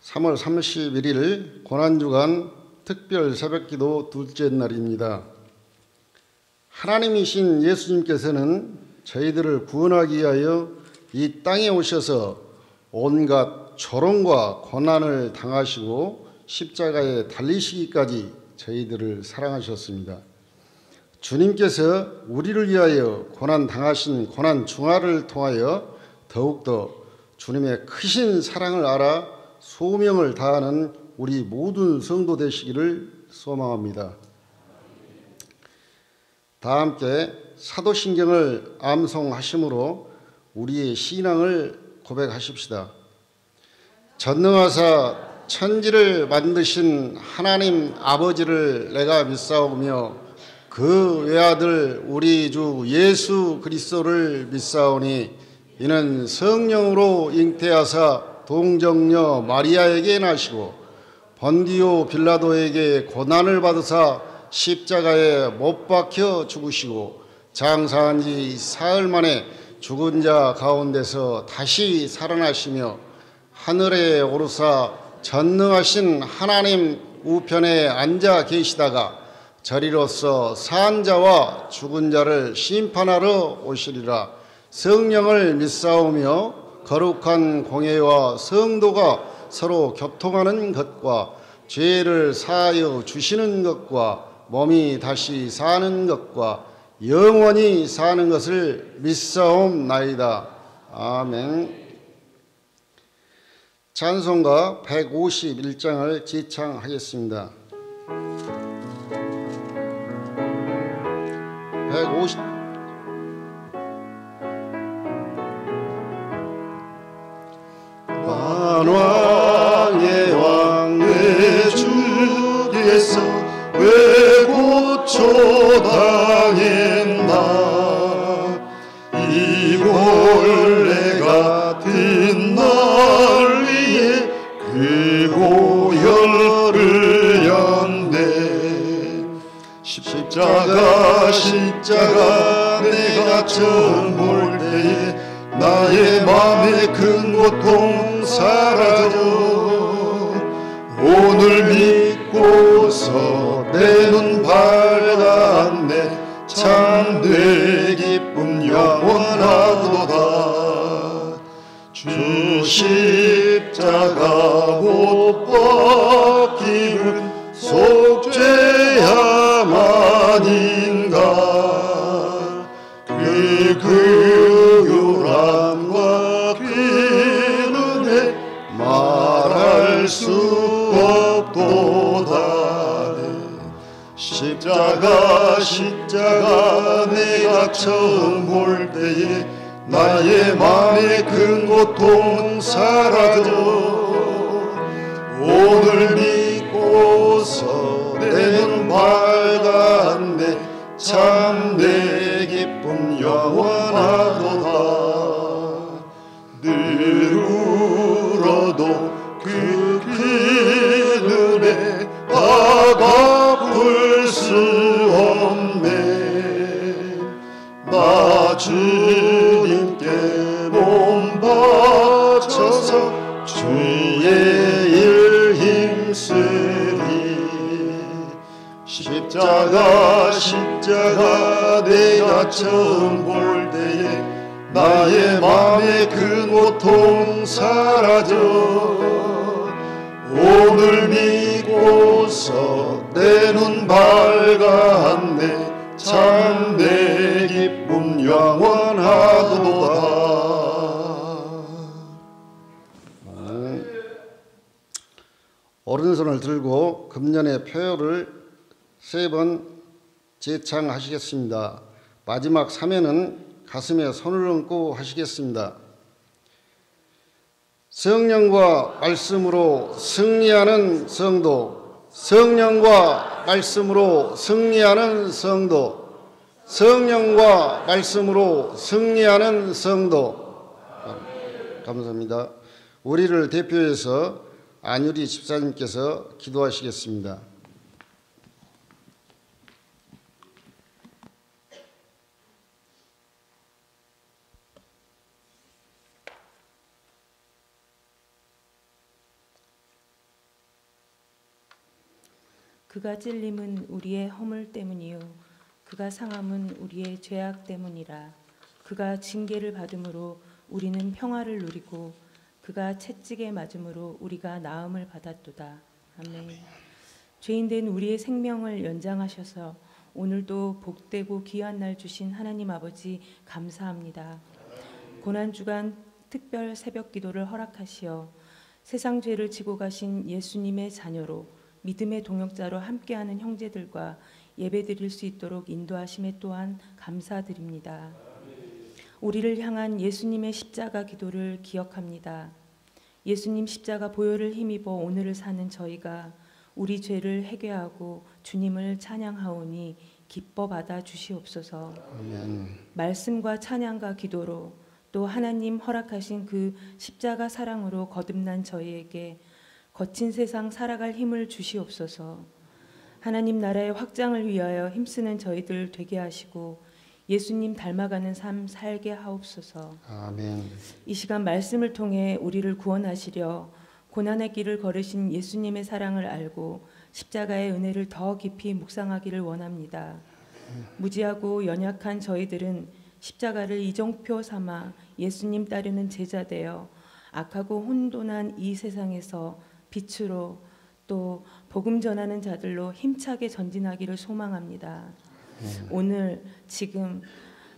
3월 31일 고난주간 특별 새벽기도 둘째 날입니다. 하나님이신 예수님께서는 저희들을 구원하기 위하여 이 땅에 오셔서 온갖 조롱과 고난을 당하시고 십자가에 달리시기까지 저희들을 사랑하셨습니다. 주님께서 우리를 위하여 고난 당하신 고난 중화를 통하여 더욱더 주님의 크신 사랑을 알아 소명을 다하는 우리 모든 성도 되시기를 소망합니다. 다 함께 사도신경을 암송하심으로 우리의 신앙을 고백하십시다. 전능하사 천지를 만드신 하나님 아버지를 내가 믿사오며 그 외아들 우리 주 예수 그리스도를 믿사오니 이는 성령으로 잉태하사 동정녀 마리아에게 나시고 본디오 빌라도에게 고난을 받으사 십자가에 못 박혀 죽으시고 장사한 지 사흘 만에 죽은 자 가운데서 다시 살아나시며 하늘에 오르사 전능하신 하나님 우편에 앉아 계시다가 저리로서 산 자와 죽은 자를 심판하러 오시리라. 성령을 믿사오며 거룩한 공예와 성도가 서로 교통하는 것과 죄를 사하여 주시는 것과 몸이 다시 사는 것과 영원히 사는 것을 믿사옵나이다. 아멘. 찬송가 151장을 지창하겠습니다. 150 만왕의 왕 내 주께서 왜 고초당했나 이 본래 같은 날 위에 그 고혈을 연대 십자가 내가 처음 볼 때에 나의 맘의 큰 고통 사라져 오늘 믿고서 내 눈 밝았네 참되 기쁨 영원하도다 주 십자가 못 박힘은 속죄함 아닌가 그 교란과 그 은혜 말할 수 없도다 십자가 내가 처음 볼 때에 나의 맘의 큰 고통 사라져 오늘 믿고서 내 눈 밝았네 참내 기쁨 영원하도다 늘 울어도 그 은혜 다 갚을 수 없네 나 주님께 몸 바쳐서 주의 일 힘쓰리 십자가 내가 처음 볼 때에 나의 맘의 큰 고통 사라져 오늘 믿고서 내 눈 밝았네 참내 기쁨 영원하도다. 오른손을 들고 금년의 표요를 3번 제창하시겠습니다. 마지막 3회는 가슴에 손을 얹고 하시겠습니다. 성령과 말씀으로 승리하는 성도, 성령과 말씀으로 승리하는 성도, 성령과 말씀으로 승리하는 성도. 감사합니다. 우리를 대표해서 안유리 집사님께서 기도하시겠습니다. 그가 찔림은 우리의 허물 때문이요 그가 상함은 우리의 죄악 때문이라. 그가 징계를 받음으로 우리는 평화를 누리고 그가 채찍에 맞음으로 우리가 나음을 받았도다. 아멘. 죄인된 우리의 생명을 연장하셔서 오늘도 복되고 귀한 날 주신 하나님 아버지 감사합니다. 고난주간 특별 새벽 기도를 허락하시어 세상 죄를 지고 가신 예수님의 자녀로 믿음의 동역자로 함께하는 형제들과 예배드릴 수 있도록 인도하심에 또한 감사드립니다. 우리를 향한 예수님의 십자가 기도를 기억합니다. 예수님 십자가 보혈을 힘입어 오늘을 사는 저희가 우리 죄를 회개하고 주님을 찬양하오니 기뻐 받아 주시옵소서. 아멘. 말씀과 찬양과 기도로 또 하나님 허락하신 그 십자가 사랑으로 거듭난 저희에게 거친 세상 살아갈 힘을 주시옵소서. 하나님 나라의 확장을 위하여 힘쓰는 저희들 되게 하시고 예수님 닮아가는 삶 살게 하옵소서. 아멘. 이 시간 말씀을 통해 우리를 구원하시려 고난의 길을 걸으신 예수님의 사랑을 알고 십자가의 은혜를 더 깊이 묵상하기를 원합니다. 무지하고 연약한 저희들은 십자가를 이정표 삼아 예수님 따르는 제자 되어 악하고 혼돈한 이 세상에서 빛으로 또 복음 전하는 자들로 힘차게 전진하기를 소망합니다. 오늘 지금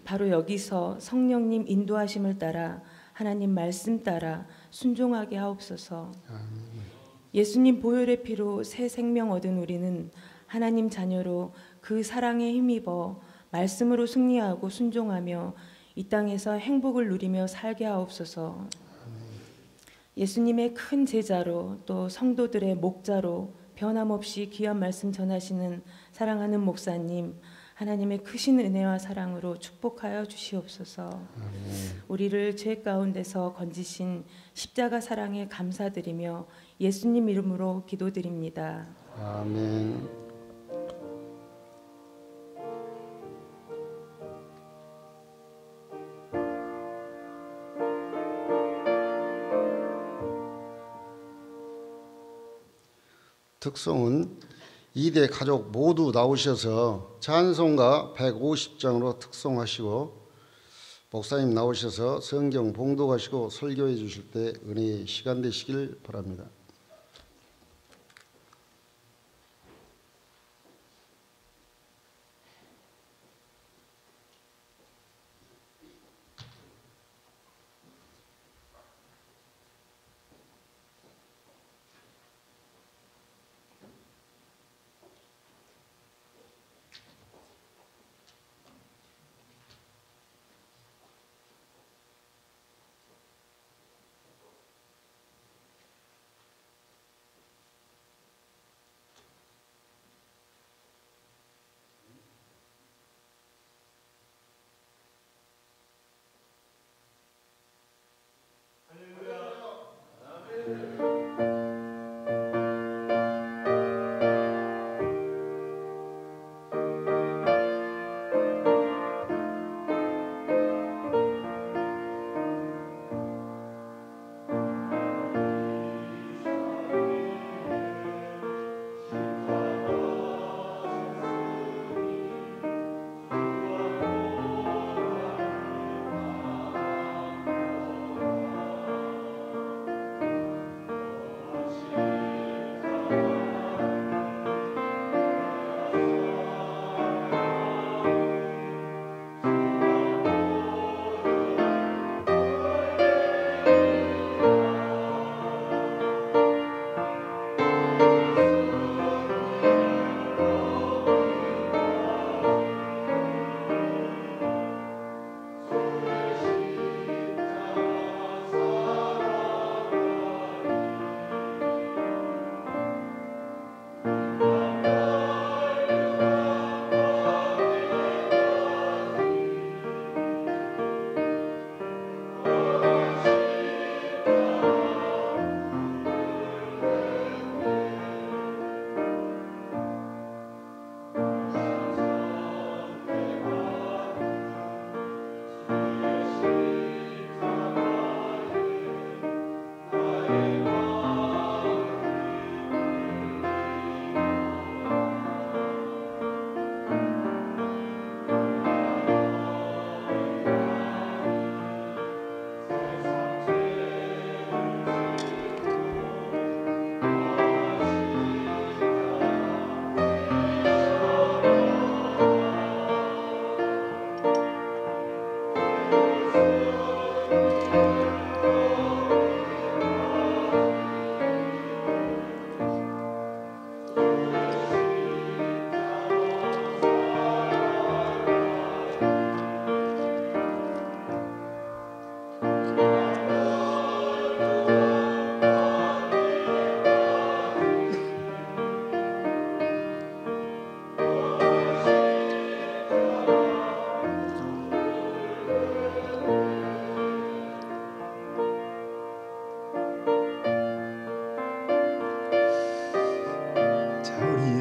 바로 여기서 성령님 인도하심을 따라 하나님 말씀 따라 순종하게 하옵소서. 예수님 보혈의 피로 새 생명 얻은 우리는 하나님 자녀로 그 사랑에 힘입어 말씀으로 승리하고 순종하며 이 땅에서 행복을 누리며 살게 하옵소서. 예수님의 큰 제자로 또 성도들의 목자로 변함없이 귀한 말씀 전하시는 사랑하는 목사님, 하나님의 크신 은혜와 사랑으로 축복하여 주시옵소서. 우리를 죄 가운데서 건지신 십자가 사랑에 감사드리며 예수님 이름으로 기도드립니다. 아멘. 특송은 2대 가족 모두 나오셔서 찬송가 150장으로 특송하시고 목사님 나오셔서 성경 봉독하시고 설교해 주실 때 은혜의 시간 되시길 바랍니다.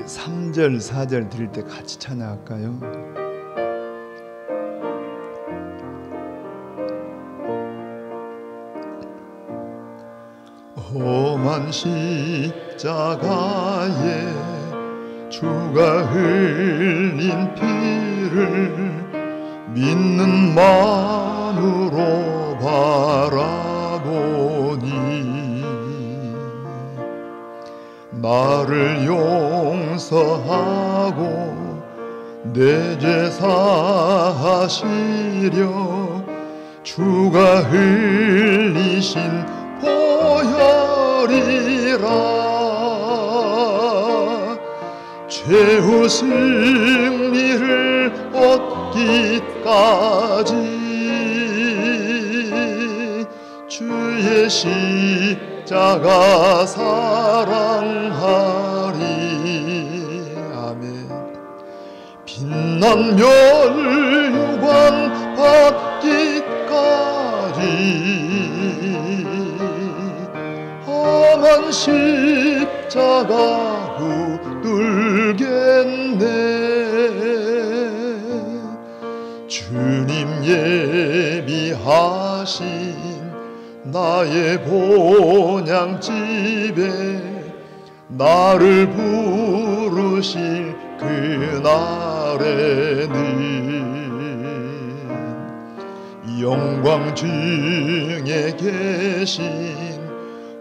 3절 4절 드릴 때 같이 찬양할까요? 험한 십자가에 주가 흘린 피를 믿는 마음으로 바라보니 나를 용서하고 내 죄 사하시려 주가 흘리신 보혈이라 최후 승리를 얻기까지 주의 십자가 사랑하리. 아멘. 빛난 멸류관 받기까지 험한 십자가 붙들겠네. 주님 예비하신 나의 본향집에 나를 부르실 그날에는 영광 중에 계신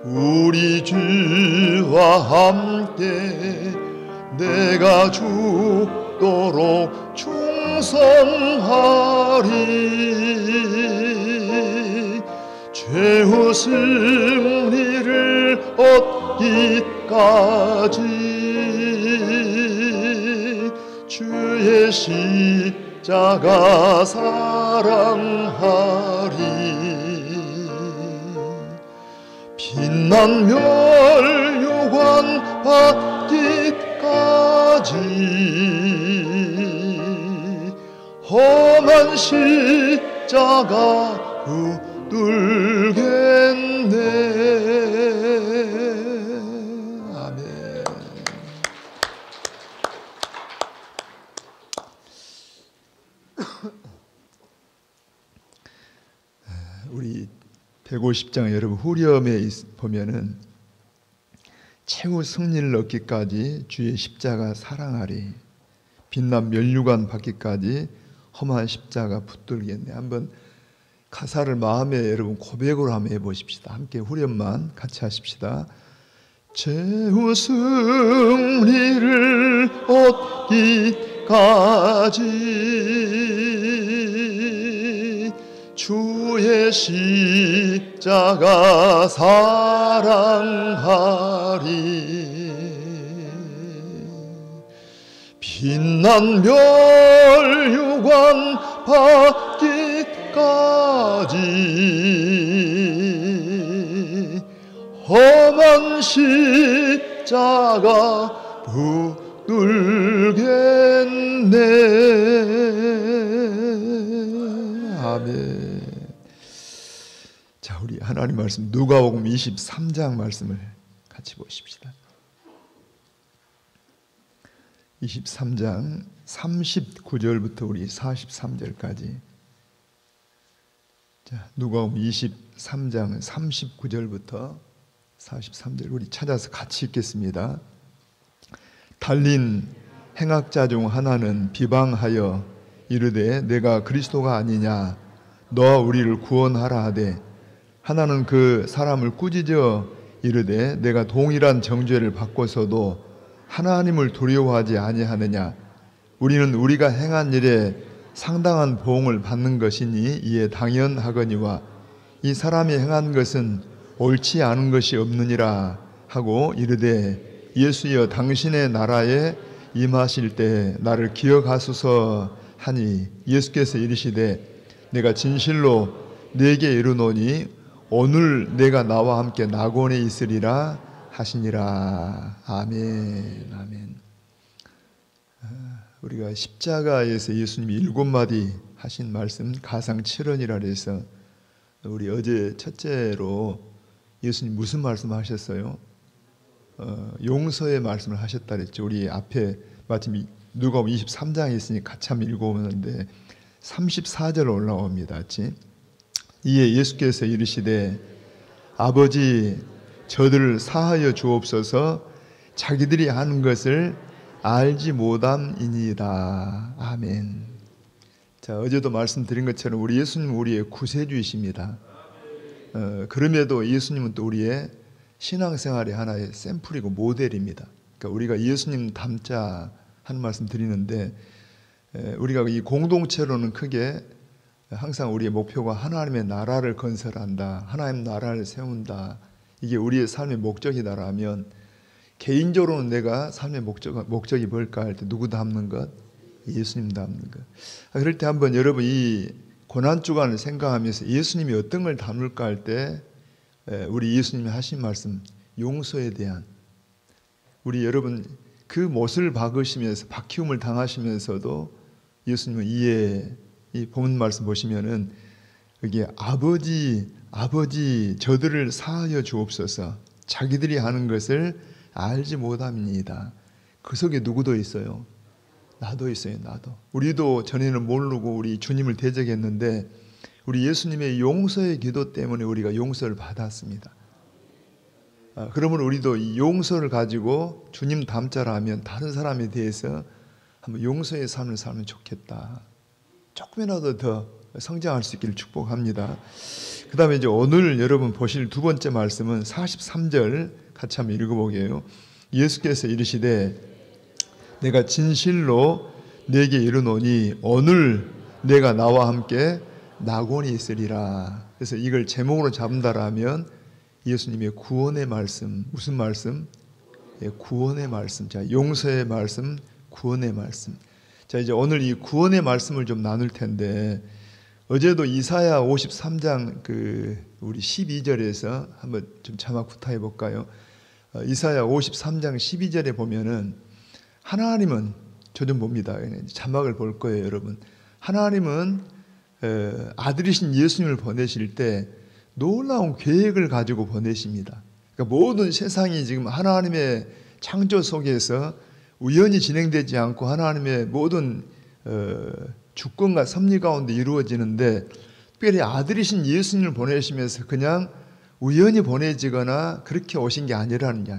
우리 주와 함께 내가 죽도록 충성하리. 최후 승리를 얻기까지 주의 십자가 사랑하리. 빛난 멸류관 받기까지 험한 십자가 붙들겠네. 아멘. 우리 150장 여러분 후렴에 보면은 최후 승리를 얻기까지 주의 십자가 사랑하리. 빛난 멸류관 받기까지 험한 십자가 붙들겠네. 한번 가사를 마음에 여러분 고백으로 한번 해보십시다. 함께 후렴만 같이 하십시다. 최후 승리를 얻기까지 주의 십자가 사랑하리. 빛난 멸류관 받기까지 험한 십자가 붙들겠네. 아멘. 자, 우리 하나님 말씀 누가복음 23장 말씀을 같이 보십시다. 23장 39절부터 우리 43절까지. 자, 누가복음 23장 39절부터 43절 우리 찾아서 같이 읽겠습니다. 달린 행악자 중 하나는 비방하여 이르되 내가 그리스도가 아니냐 너와 우리를 구원하라 하되 하나는 그 사람을 꾸짖어 이르되 내가 동일한 정죄를 받고서도 하나님을 두려워하지 아니하느냐 우리는 우리가 행한 일에 상당한 보응을 받는 것이니 이에 당연하거니와 이 사람이 행한 것은 옳지 않은 것이 없느니라 하고 이르되 예수여 당신의 나라에 임하실 때 나를 기억하소서 하니 예수께서 이르시되 내가 진실로 네게 이르노니 오늘 내가 나와 함께 낙원에 있으리라 하시니라. 아멘. 아멘. 우리가 십자가에서 예수님이 7마디 하신 말씀 가상 7언이라 해서 우리 어제 첫째로 예수님 무슨 말씀 하셨어요? 용서의 말씀을 하셨다 그랬죠. 우리 앞에 마침 누가복음 23장에 있으니 같이 한번 읽어보는데 34절 올라옵니다. 같이. 이에 예수께서 이르시되 아버지 저들을 사하여 주옵소서 자기들이 하는 것을 알지 못함이니이다. 아멘. 자, 어제도 말씀드린 것처럼 우리 예수님은 우리의 구세주이십니다. 그럼에도 예수님은 또 우리의 신앙생활의 하나의 샘플이고 모델입니다. 그러니까 우리가 예수님 닮자 하는 말씀 드리는데 우리가 이 공동체로는 크게 항상 우리의 목표가 하나님의 나라를 건설한다, 하나님 나라를 세운다, 이게 우리의 삶의 목적이다라면 개인적으로는 내가 삶의 목적이 뭘까 할 때 누구 닮는 것? 예수님 닮는 것. 그럴 때 한번 여러분 이 고난주간을 생각하면서 예수님이 어떤 걸 닮을까 할 때 우리 예수님이 하신 말씀 용서에 대한 우리 여러분 그 못을 박히움을 당하시면서도 예수님은 이 본문 말씀 보시면은 여기 아버지 저들을 사하여 주옵소서 자기들이 하는 것을 알지 못함이니이다. 그 속에 누구도 있어요. 나도 있어요. 나도. 우리도 전에는 모르고 우리 주님을 대적했는데 우리 예수님의 용서의 기도 때문에 우리가 용서를 받았습니다. 그러면 우리도 이 용서를 가지고 주님 닮자라면 다른 사람에 대해서 한번 용서의 삶을 살면 좋겠다. 조금이라도 더 성장할 수 있기를 축복합니다. 그 다음에 이제 오늘 여러분 보실 두 번째 말씀은 43절 같이 한번 읽어보게요. 예수께서 이르시되 내가 진실로 내게 이르노니 오늘 내가 나와 함께 낙원이 있으리라. 그래서 이걸 제목으로 잡는다라면 예수님의 구원의 말씀, 무슨 말씀? 구원의 말씀. 자, 용서의 말씀, 구원의 말씀. 자, 이제 오늘 이 구원의 말씀을 좀 나눌 텐데 어제도 이사야 53장 우리 12절에서 한번 좀 자막 구타해 볼까요? 이사야 53장 12절에 보면은 하나님은 저 좀 봅니다. 자막을 볼 거예요, 여러분. 하나님은 아들이신 예수님을 보내실 때 놀라운 계획을 가지고 보내십니다. 그러니까 모든 세상이 지금 하나님의 창조 속에서 우연히 진행되지 않고 하나님의 모든 주권과 섭리 가운데 이루어지는데 특별히 아들이신 예수님을 보내시면서 그냥 우연히 보내지거나 그렇게 오신 게 아니라는 게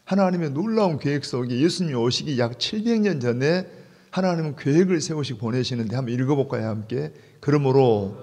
하나님의 놀라운 계획 속에 예수님이 오시기 약 700년 전에 하나님은 계획을 세우시고 보내시는데 한번 읽어볼까요? 함께. 그러므로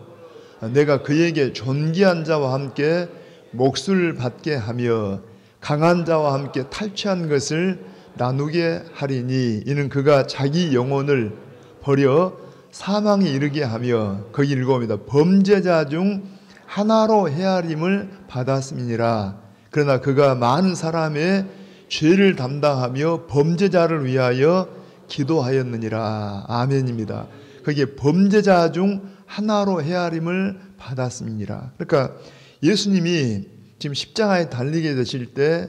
내가 그에게 존귀한 자와 함께 몫을 받게 하며 강한 자와 함께 탈취한 것을 나누게 하리니 이는 그가 자기 영혼을 버려 사망에 이르게 하며 거기 읽어봅니다. 범죄자 중 하나로 헤아림을 받았음이니라. 그러나 그가 많은 사람의 죄를 담당하며 범죄자를 위하여 기도하였느니라. 아멘입니다. 거기에 범죄자 중 하나로 헤아림을 받았음이니라. 그러니까 예수님이 지금 십자가에 달리게 되실 때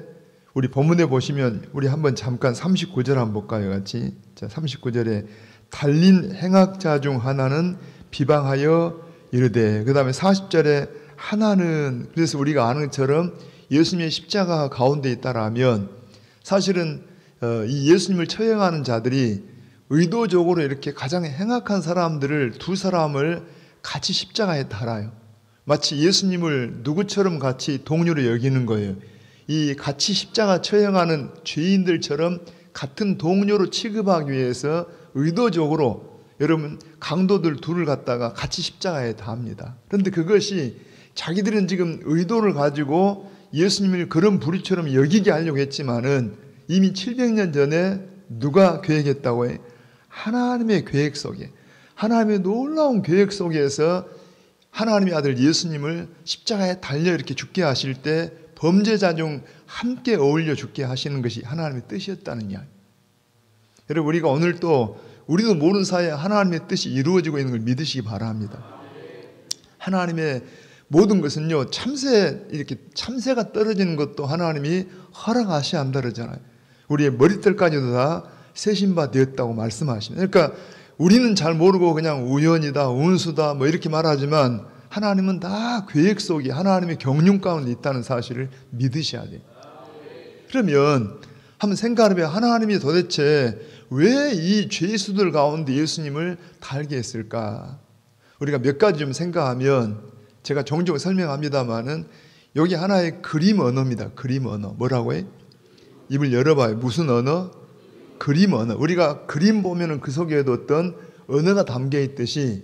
우리 본문에 보시면 우리 한번 잠깐 39절 한번 볼까요? 같이. 자, 39절에 달린 행악자 중 하나는 비방하여 이르되 그 다음에 40절에 하나는 그래서 우리가 아는 것처럼 예수님의 십자가 가운데 있다라면 사실은 이 예수님을 처형하는 자들이 의도적으로 이렇게 가장 행악한 사람들을 두 사람을 같이 십자가에 달아요. 마치 예수님을 누구처럼 같이 동료로 여기는 거예요. 이 같이 십자가 처형하는 죄인들처럼 같은 동료로 취급하기 위해서 의도적으로 여러분 강도들 둘을 갖다가 같이 십자가에 답니다. 그런데 그것이 자기들은 지금 의도를 가지고 예수님을 그런 부류처럼 여기게 하려고 했지만은 이미 700년 전에 누가 계획했다고 해? 하나님의 계획 속에 하나님의 놀라운 계획 속에서 하나님의 아들 예수님을 십자가에 달려 이렇게 죽게 하실 때 범죄자 중 함께 어울려 죽게 하시는 것이 하나님의 뜻이었다는 이야기. 여러분 우리가 오늘 또 우리도 모르는 사이에 하나님의 뜻이 이루어지고 있는 걸 믿으시기 바랍니다. 하나님의 모든 것은요 이렇게 참새가 떨어지는 것도 하나님이 허락하셔야 한다 그러잖아요. 우리의 머리털까지도 다 세신바 되었다고 말씀하십니다. 그러니까 우리는 잘 모르고 그냥 우연이다, 운수다 뭐 이렇게 말하지만 하나님은 다 계획 속에 하나님의 경륜 가운데 있다는 사실을 믿으셔야 돼요. 그러면 한번 생각해보면 하나님이 도대체 왜 이 죄수들 가운데 예수님을 달게 했을까? 우리가 몇 가지 좀 생각하면, 제가 종종 설명합니다마는 여기 하나의 그림 언어입니다. 그림 언어. 뭐라고 해? 입을 열어봐요. 무슨 언어? 그림 언어. 우리가 그림 보면은 그 속에도 어떤 언어가 담겨 있듯이,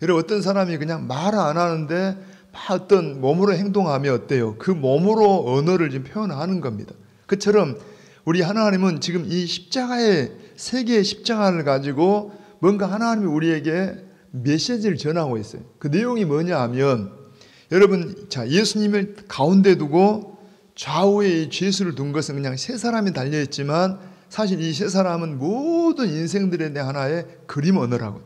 여러분 어떤 사람이 그냥 말 안 하는데 막 어떤 몸으로 행동하면 어때요? 그 몸으로 언어를 지금 표현하는 겁니다. 그처럼 우리 하나님은 지금 이 십자가의, 세 개의 십자가를 가지고 뭔가 하나님이 우리에게 메시지를 전하고 있어요. 그 내용이 뭐냐 하면, 여러분, 자, 예수님을 가운데 두고 좌우에 이 죄수를 둔 것은 그냥 세 사람이 달려있지만, 사실 이 세 사람은 모든 인생들에 대한 하나의 그림 언어라고.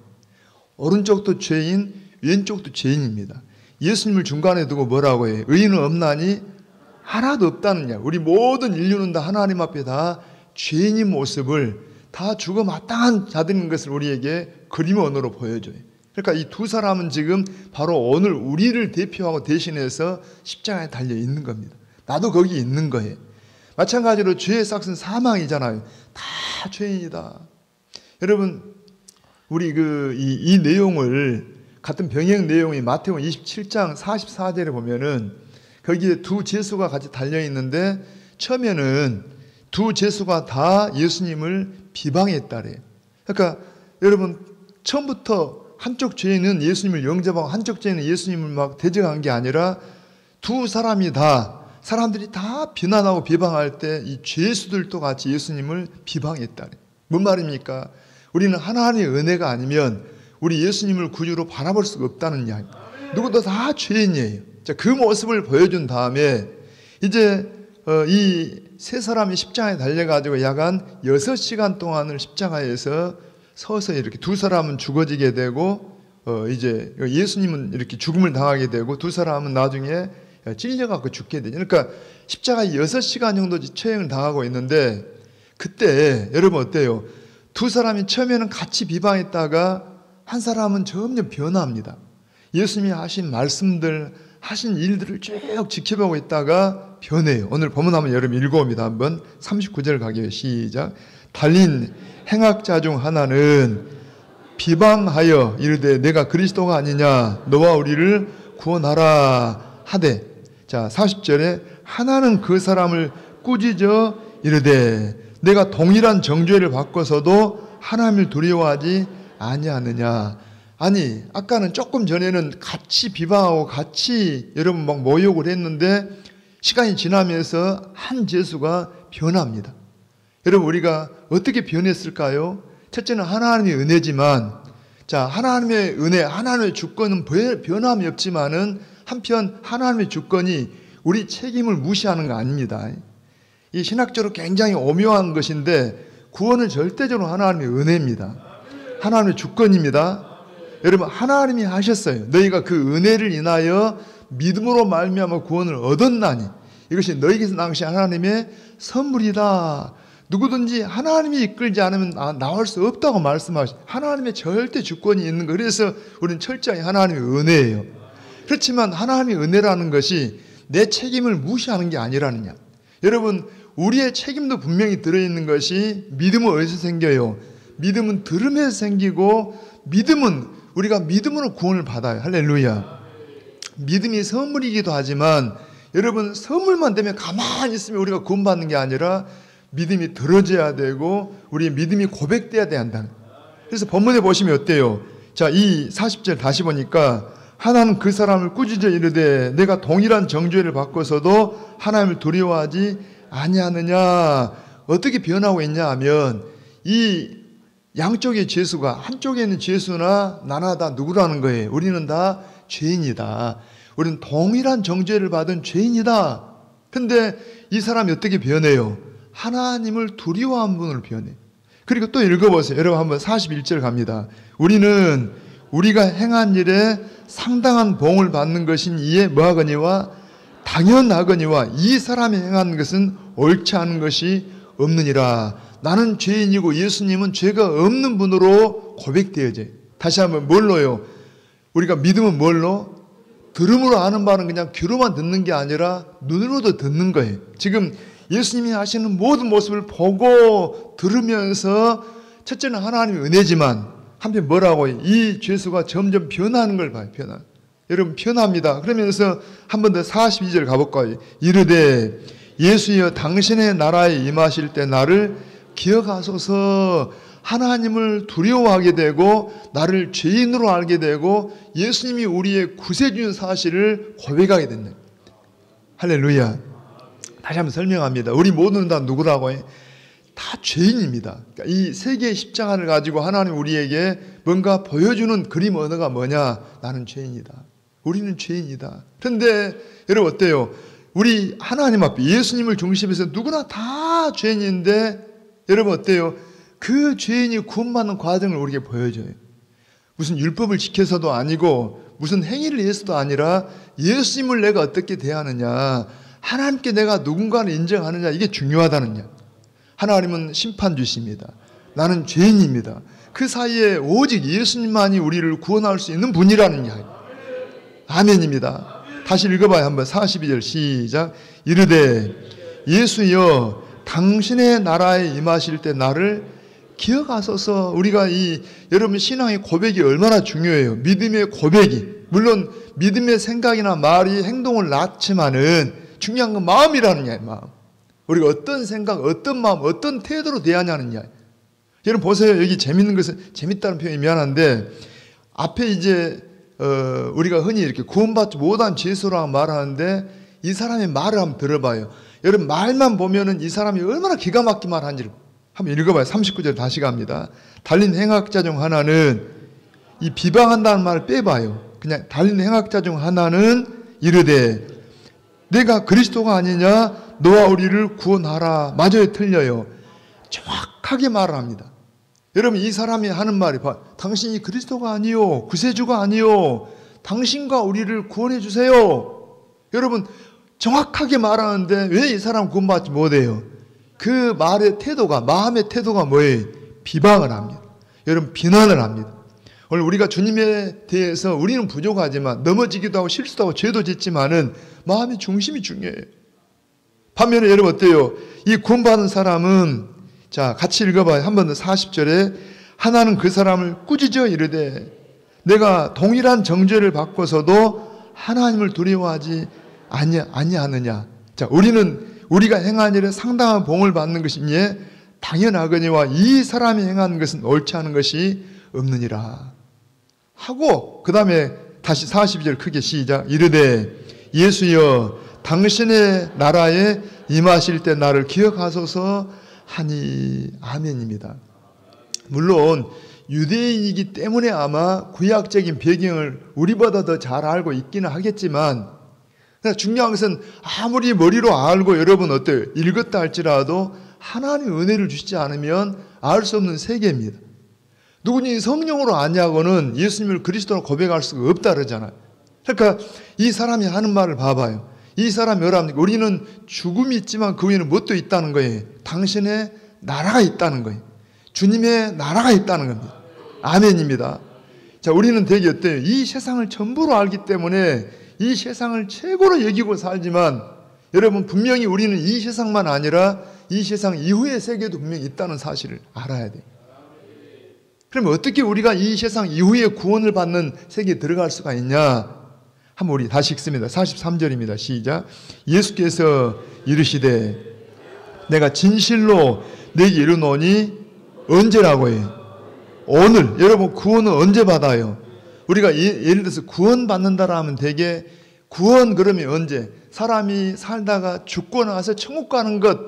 오른쪽도 죄인, 왼쪽도 죄인입니다. 예수님을 중간에 두고 뭐라고 해요? 의인은 없나니 하나도 없다느냐. 우리 모든 인류는 다 하나님 앞에 다 죄인인 모습을, 다 죽어 마땅한 자들인 것을 우리에게 그림 언어로 보여줘요. 그러니까 이 두 사람은 지금 바로 오늘 우리를 대표하고 대신해서 십자가에 달려 있는 겁니다. 나도 거기 있는 거예요. 마찬가지로 죄의 삭은 사망이잖아요. 다 죄인이다. 여러분, 우리 이 내용을, 같은 병행 내용이 마태복음 27장 44절에 보면은 거기에 두 죄수가 같이 달려 있는데, 처음에는 두 죄수가 다 예수님을 비방했다래요. 그러니까 여러분, 처음부터 한쪽 죄인은 예수님을 영접하고 한쪽 죄인은 예수님을 막 대적한 게 아니라, 두 사람이 다, 사람들이 다 비난하고 비방할 때 이 죄수들도 같이 예수님을 비방했다래. 뭔 말입니까? 우리는 하나님의 은혜가 아니면 우리 예수님을 구주로 바라볼 수가 없다는 이야기. 누구도 다 죄인이에요. 자, 그 모습을 보여준 다음에 이제 이 세 사람이 십자가에 달려가지고 약 한 6시간 동안을 십자가에서 서서 이렇게, 두 사람은 죽어지게 되고 이제 예수님은 이렇게 죽음을 당하게 되고, 두 사람은 나중에 찔려갖고 죽게 되죠. 그러니까 십자가에 6시간 정도 처형을 당하고 있는데, 그때 여러분 어때요? 두 사람이 처음에는 같이 비방했다가 한 사람은 점점 변화합니다. 예수님이 하신 말씀들, 하신 일들을 쭉 지켜보고 있다가 변해요. 오늘 본문 한번 여러분 읽어봅니다. 한번 39절 가게요. 시작. 달린 행악자 중 하나는 비방하여 이르되 내가 그리스도가 아니냐, 너와 우리를 구원하라 하되. 자, 40절에 하나는 그 사람을 꾸짖어 이르되 내가 동일한 정죄를 받고서도 하나님을 두려워하지 아니하느냐. 아니, 아까는 조금 전에는 같이 비방하고 같이 여러분 막 모욕을 했는데, 시간이 지나면서 한 죄수가 변합니다. 여러분, 우리가 어떻게 변했을까요? 첫째는 하나님의 은혜지만, 자, 하나님의 은혜, 하나님의 주권은 변함이 없지만은 한편 하나님의 주권이 우리 책임을 무시하는 거 아닙니다. 이 신학적으로 굉장히 오묘한 것인데, 구원은 절대적으로 하나님의 은혜입니다. 하나님의 주권입니다. 여러분, 하나님이 하셨어요. 너희가 그 은혜를 인하여 믿음으로 말미암아 구원을 얻었나니 이것이 너희에게서 나오신 하나님의 선물이다. 누구든지 하나님이 이끌지 않으면 나올 수 없다고 말씀하시죠. 하나님의 절대 주권이 있는 거. 그래서 우리는 철저히 하나님의 은혜예요. 그렇지만 하나님의 은혜라는 것이 내 책임을 무시하는 게 아니라느냐. 여러분, 우리의 책임도 분명히 들어있는 것이, 믿음은 어디서 생겨요? 믿음은 들음에서 생기고, 믿음은 우리가 믿음으로 구원을 받아요. 할렐루야. 믿음이 선물이기도 하지만, 여러분, 선물만 되면 가만히 있으면 우리가 구원받는 게 아니라 믿음이 들어져야 되고 우리의 믿음이 고백돼야 한다. 그래서 본문에 보시면 어때요? 자, 이 40절 다시 보니까 하나는 그 사람을 꾸짖어 이르되 내가 동일한 정죄를 받고서도 하나님을 두려워하지 아니하느냐. 어떻게 변하고 있냐 하면, 이 양쪽의 죄수가, 한쪽에는 죄수나 나나 다 누구라는 거예요? 우리는 다 죄인이다. 우리는 동일한 정죄를 받은 죄인이다. 근데 이 사람이 어떻게 변해요? 하나님을 두려워한 분으로 변해요. 그리고 또 읽어보세요. 여러분 한번 41절 갑니다. 우리는 우리가 행한 일에 상당한 봉을 받는 것인 이에 뭐하거니와 당연하거니와 이 사람이 행한 것은 옳지 않은 것이 없느니라. 나는 죄인이고 예수님은 죄가 없는 분으로 고백되어져요. 다시 한번 뭘로요? 우리가 믿음은 뭘로? 들음으로 아는 바는 그냥 귀로만 듣는 게 아니라 눈으로도 듣는 거예요. 지금 예수님이 하시는 모든 모습을 보고 들으면서 첫째는 하나님의 은혜지만 한편 뭐라고 이 죄수가 점점 변하는 걸 봐요. 여러분 변합니다. 그러면서 한 번 더 42절 가볼까요? 이르되 예수여 당신의 나라에 임하실 때 나를 기억하소서. 하나님을 두려워하게 되고 나를 죄인으로 알게 되고 예수님이 우리의 구세주인 사실을 고백하게 된다. 할렐루야. 다시 한번 설명합니다. 우리 모두는 다 누구라고 해? 다 죄인입니다. 그러니까 이 세계의 십자가를 가지고 하나님 우리에게 뭔가 보여주는 그림 언어가 뭐냐? 나는 죄인이다. 우리는 죄인이다. 그런데 여러분 어때요? 우리 하나님 앞에 예수님을 중심에서 누구나 다 죄인인데 여러분 어때요? 그 죄인이 구원받는 과정을 우리에게 보여줘요. 무슨 율법을 지켜서도 아니고 무슨 행위를 위해서도 아니라 예수님을 내가 어떻게 대하느냐, 하나님께 내가 누군가를 인정하느냐, 이게 중요하다는 야. 하나님은 심판주십니다. 나는 죄인입니다. 그 사이에 오직 예수님만이 우리를 구원할 수 있는 분이라는 이야기. 아멘입니다. 다시 읽어봐요. 한번 42절 시작. 이르되 예수여 당신의 나라에 임하실 때 나를 기억하소서. 우리가 여러분 신앙의 고백이 얼마나 중요해요. 믿음의 고백이. 물론 믿음의 생각이나 말이 행동을 낳지만은 중요한 건 마음이라는 이야기. 마음. 우리가 어떤 생각, 어떤 마음, 어떤 태도로 대하냐는 이야기. 여러분 보세요. 여기 재밌는 것은, 재밌다는 표현이 미안한데 앞에 이제 우리가 흔히 이렇게 구원받지 못한 죄수라고 말하는데 이 사람의 말을 한번 들어봐요. 여러분 말만 보면은 이 사람이 얼마나 기가 막힌 말 하는지를 한번 읽어봐요. 39절 다시 갑니다. 달린 행악자 중 하나는 이 비방한다는 말을 빼봐요. 그냥 달린 행악자 중 하나는 이르되 내가 그리스도가 아니냐 너와 우리를 구원하라. 맞아요. 틀려요. 정확하게 말을 합니다. 여러분 이 사람이 하는 말이 당신이 그리스도가 아니요 구세주가 아니요 당신과 우리를 구원해 주세요. 여러분 정확하게 말하는데 왜 이 사람 구원받지 못해요? 그 말의 태도가, 마음의 태도가 뭐예요? 비방을 합니다. 여러분 비난을 합니다. 오늘 우리가 주님에 대해서 우리는 부족하지만 넘어지기도 하고 실수도 하고 죄도 짓지만은 마음의 중심이 중요해요. 반면에 여러분 어때요? 이 구원받은 사람은 자 같이 읽어봐요. 한 번 더 40절에 하나는 그 사람을 꾸짖어 이르되 내가 동일한 정죄를 받고서도 하나님을 두려워하지 아니하느냐. 자 우리가 행한 일에 상당한 봉을 받는 것이니 당연하거니와 이 사람이 행한 것은 옳지 않은 것이 없느니라 하고 그 다음에 다시 42절 크게 시작. 이르되 예수여 당신의 나라에 임하실 때 나를 기억하소서 하니. 아멘입니다. 물론 유대인이기 때문에 아마 구약적인 배경을 우리보다 더 잘 알고 있기는 하겠지만 중요한 것은 아무리 머리로 알고 여러분 어때요? 읽었다 할지라도 하나님의 은혜를 주시지 않으면 알 수 없는 세계입니다. 누구니 성령으로 아냐고는 예수님을 그리스도로 고백할 수가 없다 그러잖아요. 그러니까 이 사람이 하는 말을 봐봐요. 이 사람이 뭐라 합니까? 우리는 죽음이 있지만 그 위에는 무엇도 있다는 거예요. 당신의 나라가 있다는 거예요. 주님의 나라가 있다는 겁니다. 아멘입니다. 자, 우리는 되게 어때요? 이 세상을 전부로 알기 때문에 이 세상을 최고로 여기고 살지만 여러분 분명히 우리는 이 세상만 아니라 이 세상 이후의 세계도 분명히 있다는 사실을 알아야 돼요. 그럼 어떻게 우리가 이 세상 이후에 구원을 받는 세계에 들어갈 수가 있냐? 한번 우리 다시 읽습니다. 43절입니다. 시작. 예수께서 이르시되 내가 진실로 내게 이르노니 언제라고 해요? 오늘. 여러분 구원은 언제 받아요? 우리가 예를 들어서 구원 받는다라 하면 되게 구원 그러면 언제? 사람이 살다가 죽고 나서 천국 가는 것,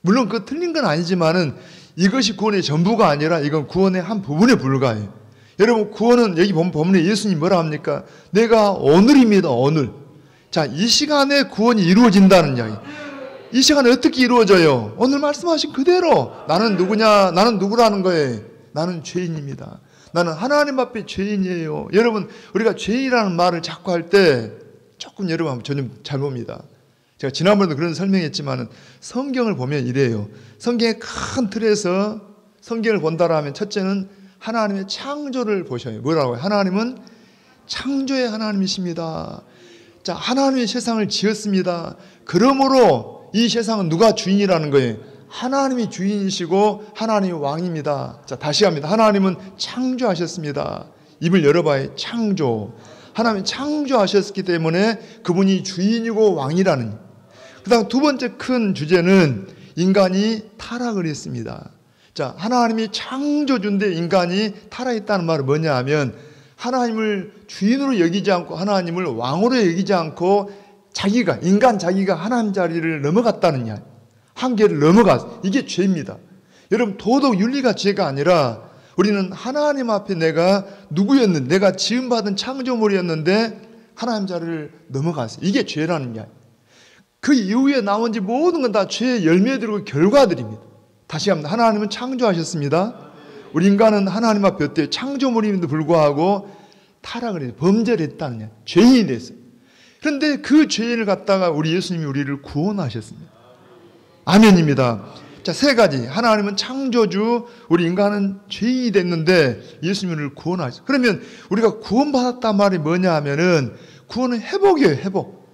물론 그거 틀린 건 아니지만은 이것이 구원의 전부가 아니라 이건 구원의 한 부분에 불과해요. 여러분 구원은 여기 본문에 예수님 뭐라 합니까? 내가 오늘입니다. 오늘. 자, 이 시간에 구원이 이루어진다는 이야기. 이 시간에 어떻게 이루어져요? 오늘 말씀하신 그대로. 나는 누구냐? 나는 누구라는 거예요? 나는 죄인입니다. 나는 하나님 앞에 죄인이에요. 여러분 우리가 죄인이라는 말을 자꾸 할 때 조금 여러분 좀 잘 봅니다. 제가 지난번에도 그런 설명했지만 성경을 보면 이래요. 성경의 큰 틀에서 성경을 본다라 하면 첫째는 하나님의 창조를 보셔요. 뭐라고요? 하나님은 창조의 하나님이십니다. 자, 하나님이 세상을 지었습니다. 그러므로 이 세상은 누가 주인이라는 거예요? 하나님이 주인이시고 하나님이 왕입니다. 자, 다시 합니다. 하나님은 창조하셨습니다. 입을 열어봐요. 창조. 하나님이 창조하셨기 때문에 그분이 주인이고 왕이라는. 그 다음 두 번째 큰 주제는 인간이 타락을 했습니다. 자, 하나님이 창조주인데 인간이 타락했다는 말은 뭐냐 하면 하나님을 주인으로 여기지 않고 하나님을 왕으로 여기지 않고 인간 자기가 하나님 자리를 넘어갔다는 이야기. 한계를 넘어갔어. 이게 죄입니다. 여러분, 도덕 윤리가 죄가 아니라 우리는 하나님 앞에 내가 누구였는데, 내가 지음받은 창조물이었는데 하나님 자리를 넘어갔어요. 이게 죄라는 이야기. 그 이후에 나머지 모든 건 다 죄의 열매들이고 결과들입니다. 다시 합니다. 하나님은 창조하셨습니다. 우리 인간은 하나님 앞에 어때요? 창조물임에도 불구하고 타락을 해서 범죄를 했다는 이야기. 죄인이 됐어요. 그런데 그 죄인을 갖다가 우리 예수님이 우리를 구원하셨습니다. 아멘입니다. 자, 세 가지. 하나님은 창조주, 우리 인간은 죄인이 됐는데 예수님을 구원하셨어요. 그러면 우리가 구원받았단 말이 뭐냐 하면은 구원은 회복이에요, 회복.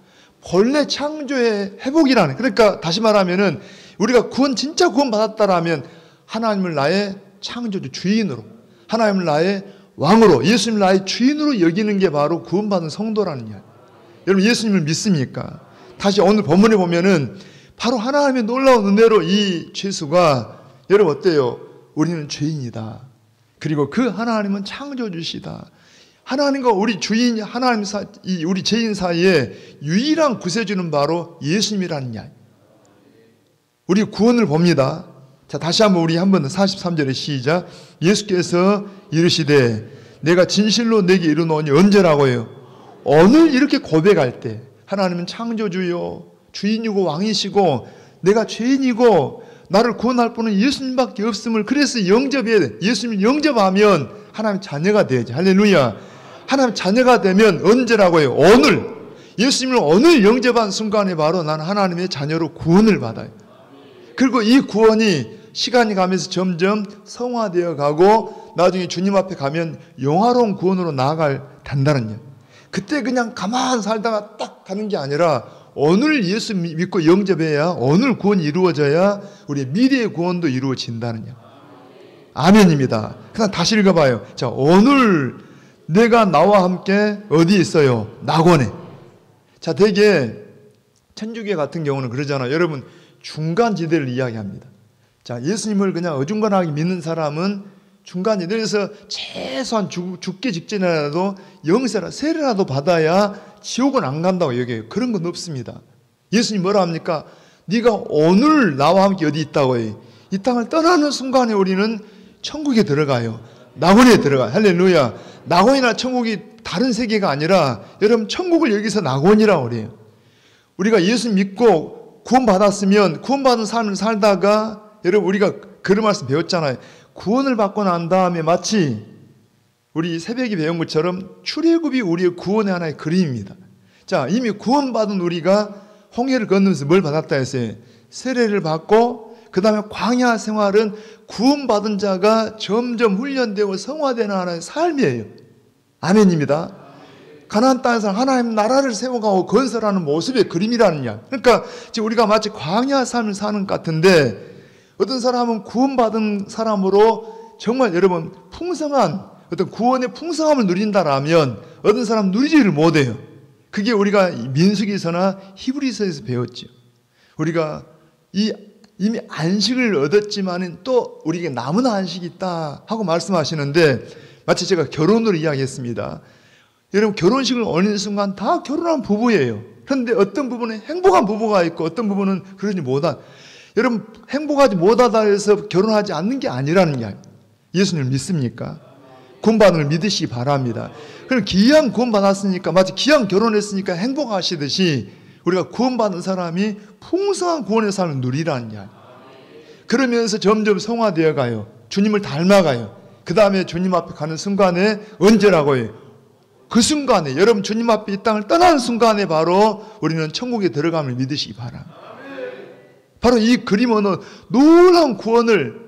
본래 창조의 회복이라는. 그러니까 다시 말하면은 우리가 진짜 구원받았다라면 하나님을 나의 창조주 주인으로, 하나님을 나의 왕으로, 예수님을 나의 주인으로 여기는 게 바로 구원받은 성도라는 이야기. 여러분, 예수님을 믿습니까? 다시 오늘 본문에 보면은 바로 하나님의 놀라운 은혜로 이 죄수가, 여러분 어때요? 우리는 죄인이다. 그리고 그 하나님은 창조주시다. 하나님과 우리 주인, 우리 죄인 사이에 유일한 구세주는 바로 예수님이라는 이야기. 우리 구원을 봅니다. 자, 다시 한번 우리 한번 43절에 시작. 예수께서 이르시되 내가 진실로 내게 이르노니 언제라고요? 오늘 이렇게 고백할 때 하나님은 창조주요 주인이고 왕이시고 내가 죄인이고 나를 구원할 분은 예수님밖에 없음을, 그래서 영접해야 돼. 예수님을 영접하면 하나님 자녀가 돼야지. 할렐루야. 하나님 자녀가 되면 언제라고요? 오늘. 예수님을 오늘 영접한 순간에 바로 나는 하나님의 자녀로 구원을 받아요. 그리고 이 구원이 시간이 가면서 점점 성화되어 가고 나중에 주님 앞에 가면 영화로운 구원으로 나아갈 단다는 일. 그때 그냥 가만 살다가 딱 가는 게 아니라 오늘 예수 믿고 영접해야 오늘 구원이 이루어져야 우리의 미래의 구원도 이루어진다는 일. 아멘입니다. 그냥 다시 읽어봐요. 자, 오늘 내가 나와 함께 어디 있어요? 낙원에. 자, 되게 천주교 같은 경우는 그러잖아요. 여러분, 중간지대를 이야기합니다. 자, 예수님을 그냥 어중간하게 믿는 사람은 중간지대. 그래서 최소한 죽기 직전이라도 영세라 세례라도 받아야 지옥은 안 간다고 얘기해요. 그런 건 없습니다. 예수님 뭐라 합니까? 네가 오늘 나와 함께 어디 있다고 해요. 이 땅을 떠나는 순간에 우리는 천국에 들어가요. 낙원에 들어가요. 할렐루야. 낙원이나 천국이 다른 세계가 아니라 여러분, 천국을 여기서 낙원이라고 그래요. 우리가 예수 믿고 구원받았으면 구원받은 삶을 살다가, 여러분 우리가 그런 말씀 배웠잖아요. 구원을 받고 난 다음에 마치 우리 새벽에 배운 것처럼 출애굽이 우리의 구원의 하나의 그림입니다. 자, 이미 구원받은 우리가 홍해를 건너면서 뭘 받았다 했어요? 세례를 받고, 그 다음에 광야 생활은 구원받은 자가 점점 훈련되고 성화되는 하나의 삶이에요. 아멘입니다. 가나안 땅에서 하나님 나라를 세워가고 건설하는 모습의 그림이라는 이야기. 그러니까 지금 우리가 마치 광야 삶을 사는 것 같은데, 어떤 사람은 구원받은 사람으로 정말 여러분 풍성한 어떤 구원의 풍성함을 누린다라면 어떤 사람은 누리지를 못해요. 그게 우리가 민수기서나 히브리서에서 배웠죠. 우리가 이미 안식을 얻었지만은 또 우리에게 남은 안식이 있다 하고 말씀하시는데, 마치 제가 결혼으로 이야기했습니다. 여러분, 결혼식을 올리는 순간 다 결혼한 부부예요. 그런데 어떤 부분은 행복한 부부가 있고 어떤 부분은 그러지 못한. 여러분, 행복하지 못하다 해서 결혼하지 않는 게 아니라는 이야기. 예수님을 믿습니까? 구원받은 걸 믿으시기 바랍니다. 그럼 귀한 구원받았으니까, 마치 귀한 결혼했으니까 행복하시듯이 우리가 구원받은 사람이 풍성한 구원의 삶을 누리라는 이야기. 그러면서 점점 성화되어 가요. 주님을 닮아가요. 그 다음에 주님 앞에 가는 순간에 언제라고요? 그 순간에, 여러분 주님 앞에 이 땅을 떠나는 순간에 바로 우리는 천국에 들어감을 믿으시기 바랍니다. 바로 이 그림은 놀라운 구원을,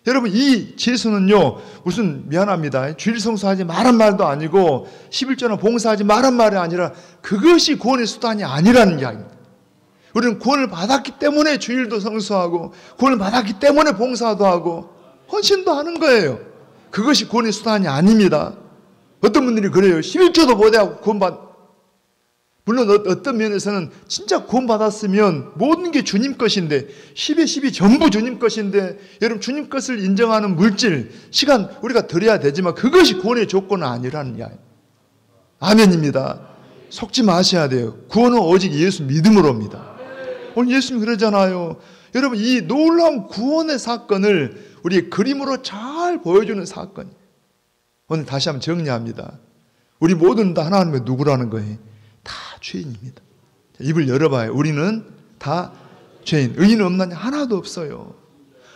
여러분 이 죄수는요, 무슨 미안합니다, 주일 성수하지 말한 말도 아니고 11조나 봉사하지 말한 말이 아니라 그것이 구원의 수단이 아니라는 이야기입니다. 우리는 구원을 받았기 때문에 주일도 성수하고 구원을 받았기 때문에 봉사도 하고 헌신도 하는 거예요. 그것이 구원의 수단이 아닙니다. 어떤 분들이 그래요. 11조도 못하고 구원받. 물론 어떤 면에서는 진짜 구원받았으면 모든 게 주님 것인데 10에 10이 전부 주님 것인데 여러분 주님 것을 인정하는 물질, 시간 우리가 드려야 되지만 그것이 구원의 조건은 아니라는 이야기. 아멘입니다. 속지 마셔야 돼요. 구원은 오직 예수 믿음으로입니다. 오늘 예수님 그러잖아요. 여러분 이 놀라운 구원의 사건을 우리 그림으로 잘 보여주는 사건. 오늘 다시 한번 정리합니다. 우리 모두는 다 하나님의 누구라는 거예요? 다 죄인입니다. 입을 열어봐요. 우리는 다 죄인. 의인 없나니 하나도 없어요.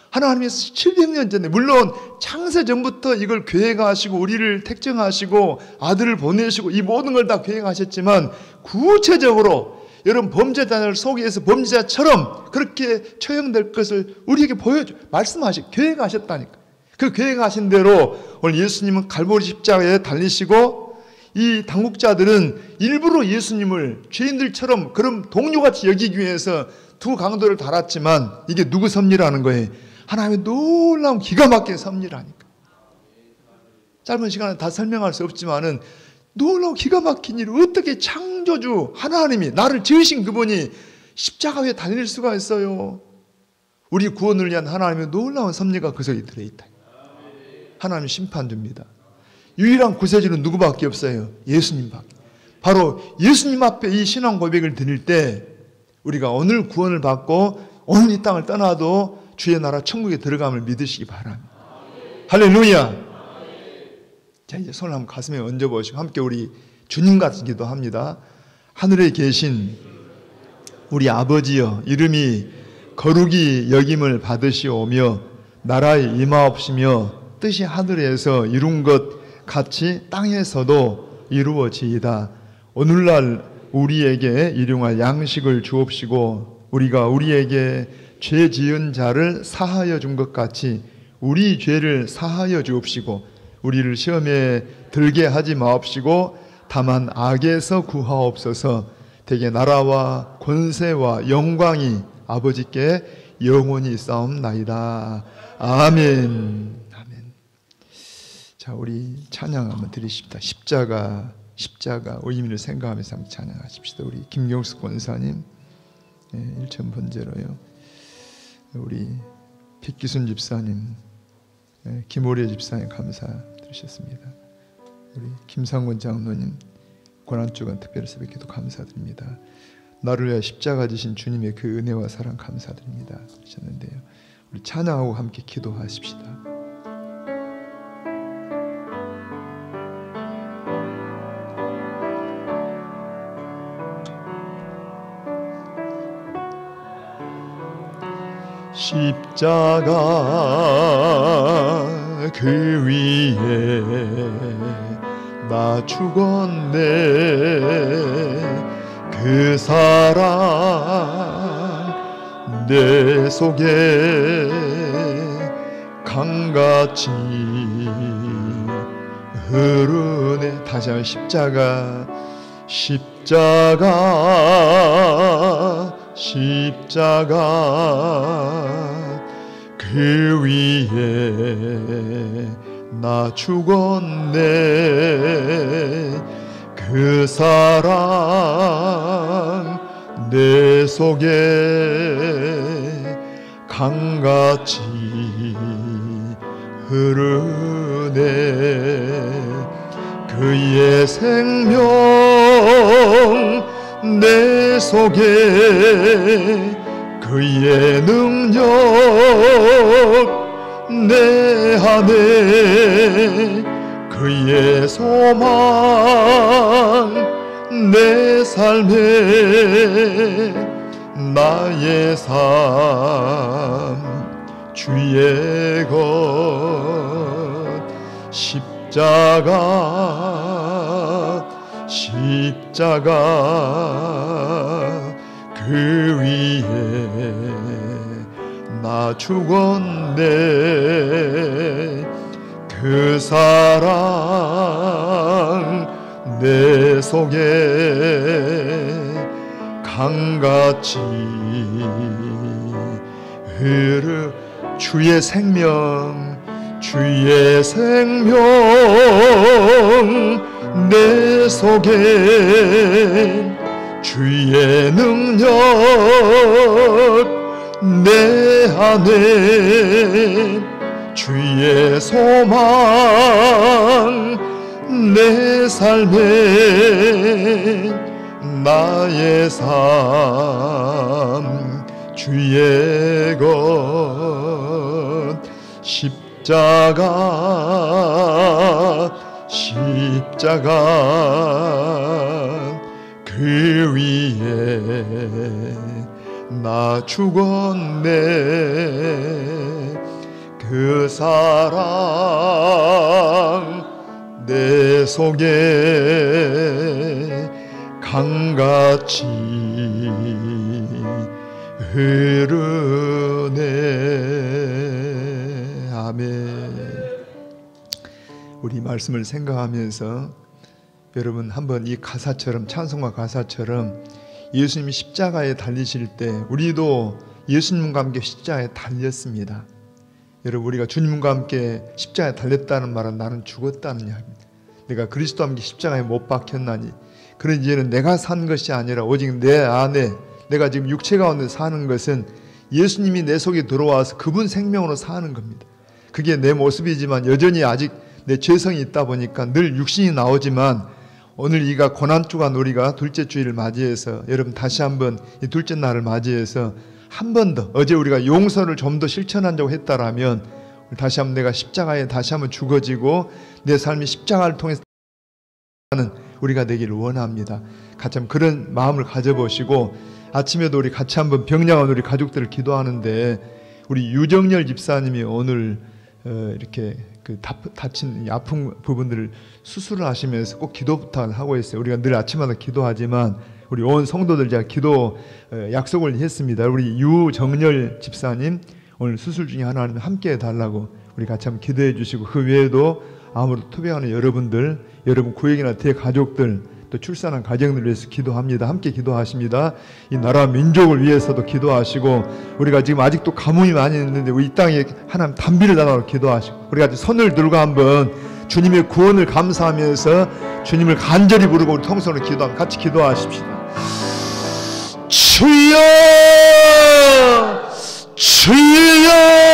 하나님께서 700년 전에 물론 창세 전부터 이걸 계획하시고 우리를 택정하시고 아들을 보내시고 이 모든 걸 다 계획하셨지만 구체적으로 여러분 범죄자를 속에서 범죄자처럼 그렇게 처형될 것을 우리에게 계획하셨다니까. 그 계획하신 대로 오늘 예수님은 갈보리 십자가에 달리시고 이 당국자들은 일부러 예수님을 죄인들처럼 그런 동료같이 여기기 위해서 두 강도를 달았지만 이게 누구 섭리라는 거예요? 하나님의 놀라운 기가 막힌 섭리라니까. 짧은 시간에 다 설명할 수 없지만은 놀라운 기가 막힌 일을 어떻게 창조주 하나님이 나를 지으신 그분이 십자가 위에 달릴 수가 있어요. 우리 구원을 위한 하나님의 놀라운 섭리가 그 속에 들어있다. 하나님 심판주입니다. 유일한 구세주는 누구밖에 없어요? 예수님밖에. 바로 예수님 앞에 이 신앙 고백을 드릴 때 우리가 오늘 구원을 받고 오늘 이 땅을 떠나도 주의 나라 천국에 들어감을 믿으시기 바랍니다. 할렐루야. 자, 이제 손을 한번 가슴에 얹어보시고 함께 우리 주님 같은 기도합니다. 하늘에 계신 우리 아버지여, 이름이 거룩이 여김을 받으시오며 나라에 임하옵시며 뜻이 하늘에서 이룬 것 같이 땅에서도 이루어지이다. 오늘날 우리에게 일용할 양식을 주옵시고 우리가 우리에게 죄 지은 자를 사하여 준 것 같이 우리 죄를 사하여 주옵시고 우리를 시험에 들게 하지 마옵시고 다만 악에서 구하옵소서. 대개 나라와 권세와 영광이 아버지께 영원히 싸움나이다. 아멘. 자, 우리 찬양 한번 드리십시다. 십자가 의미를 생각하면서 한번 찬양하십시다. 우리 김경숙 권사님 1천 번제로요. 우리 백기순 집사님, 김오래 집사님 감사드리셨습니다. 우리 김상권 장로님 고난주간 특별 새벽기도 감사드립니다. 나를 위하여 십자가 지신 주님의 그 은혜와 사랑 감사드립니다 그러셨는데요. 우리 찬양하고 함께 기도하십시다. 십자가 그 위에 나 죽었네. 그 사랑 내 속에 강같이 흐르네. 다시 한번 십자가 그 위에 나 죽었네. 그 사랑 내 속에 강같이 흐르네. 그의 생명 내 속에 그의 능력 내 안에 그의 소망 내 삶에 나의 삶 주의 것 십자가 그 위에 나 죽었네. 그 사랑 내 속에 강같이 흐르 주의 생명 내 속에 주의 능력 내 안에 주의 소망 내 삶에 나의 삶 주의 것 십자가 그 위에 나 죽었네 그 사랑 내 속에 강같이 흐르네. 아멘. 우리 말씀을 생각하면서 여러분 한번 이 가사처럼 찬송가 가사처럼 예수님이 십자가에 달리실 때 우리도 예수님과 함께 십자가에 달렸습니다. 여러분 우리가 주님과 함께 십자가에 달렸다는 말은 나는 죽었다는 이야기입니다. 내가 그리스도와 함께 십자가에 못 박혔나니 그런 이제는 내가 산 것이 아니라 오직 내 안에 내가 지금 육체 가운데 사는 것은 예수님이 내 속에 들어와서 그분 생명으로 사는 겁니다. 그게 내 모습이지만 여전히 아직 내 죄성이 있다 보니까 늘 육신이 나오지만 오늘 이가 고난주간 우리가 둘째 주일을 맞이해서 여러분 다시 한번 이 둘째 날을 맞이해서 한 번 더 어제 우리가 용서를 좀 더 실천한다고 했다라면 다시 한번 내가 십자가에 다시 한번 죽어지고 내 삶이 십자가를 통해서 하는 우리가 되기를 원합니다. 같이 한번 그런 마음을 가져보시고 아침에도 우리 같이 한번 병량한 우리 가족들을 기도하는데 우리 유정열 집사님이 오늘 이렇게 그 다친 아픈 부분들을 수술을 하시면서 꼭 기도 부탁을 하고 있어요. 우리가 늘 아침마다 기도하지만 우리 온 성도들 제가 기도 약속을 했습니다. 우리 유정열 집사님 오늘 수술 중에 하나님 함께 해달라고 우리 같이 한번 기도해 주시고 그 외에도 아무래도 투병하는 여러분들 여러분 구역이나 대가족들 또 출산한 가정들을 위해서 기도합니다. 함께 기도하십니다. 이 나라 민족을 위해서도 기도하시고 우리가 지금 아직도 가뭄이 많이 있는데 이 땅에 하나님 단비를 달라고 기도하시고 우리가 손을 들고 한번 주님의 구원을 감사하면서 주님을 간절히 부르고 우리 통성으로 기도하면 같이 기도하십시다. 주여 주여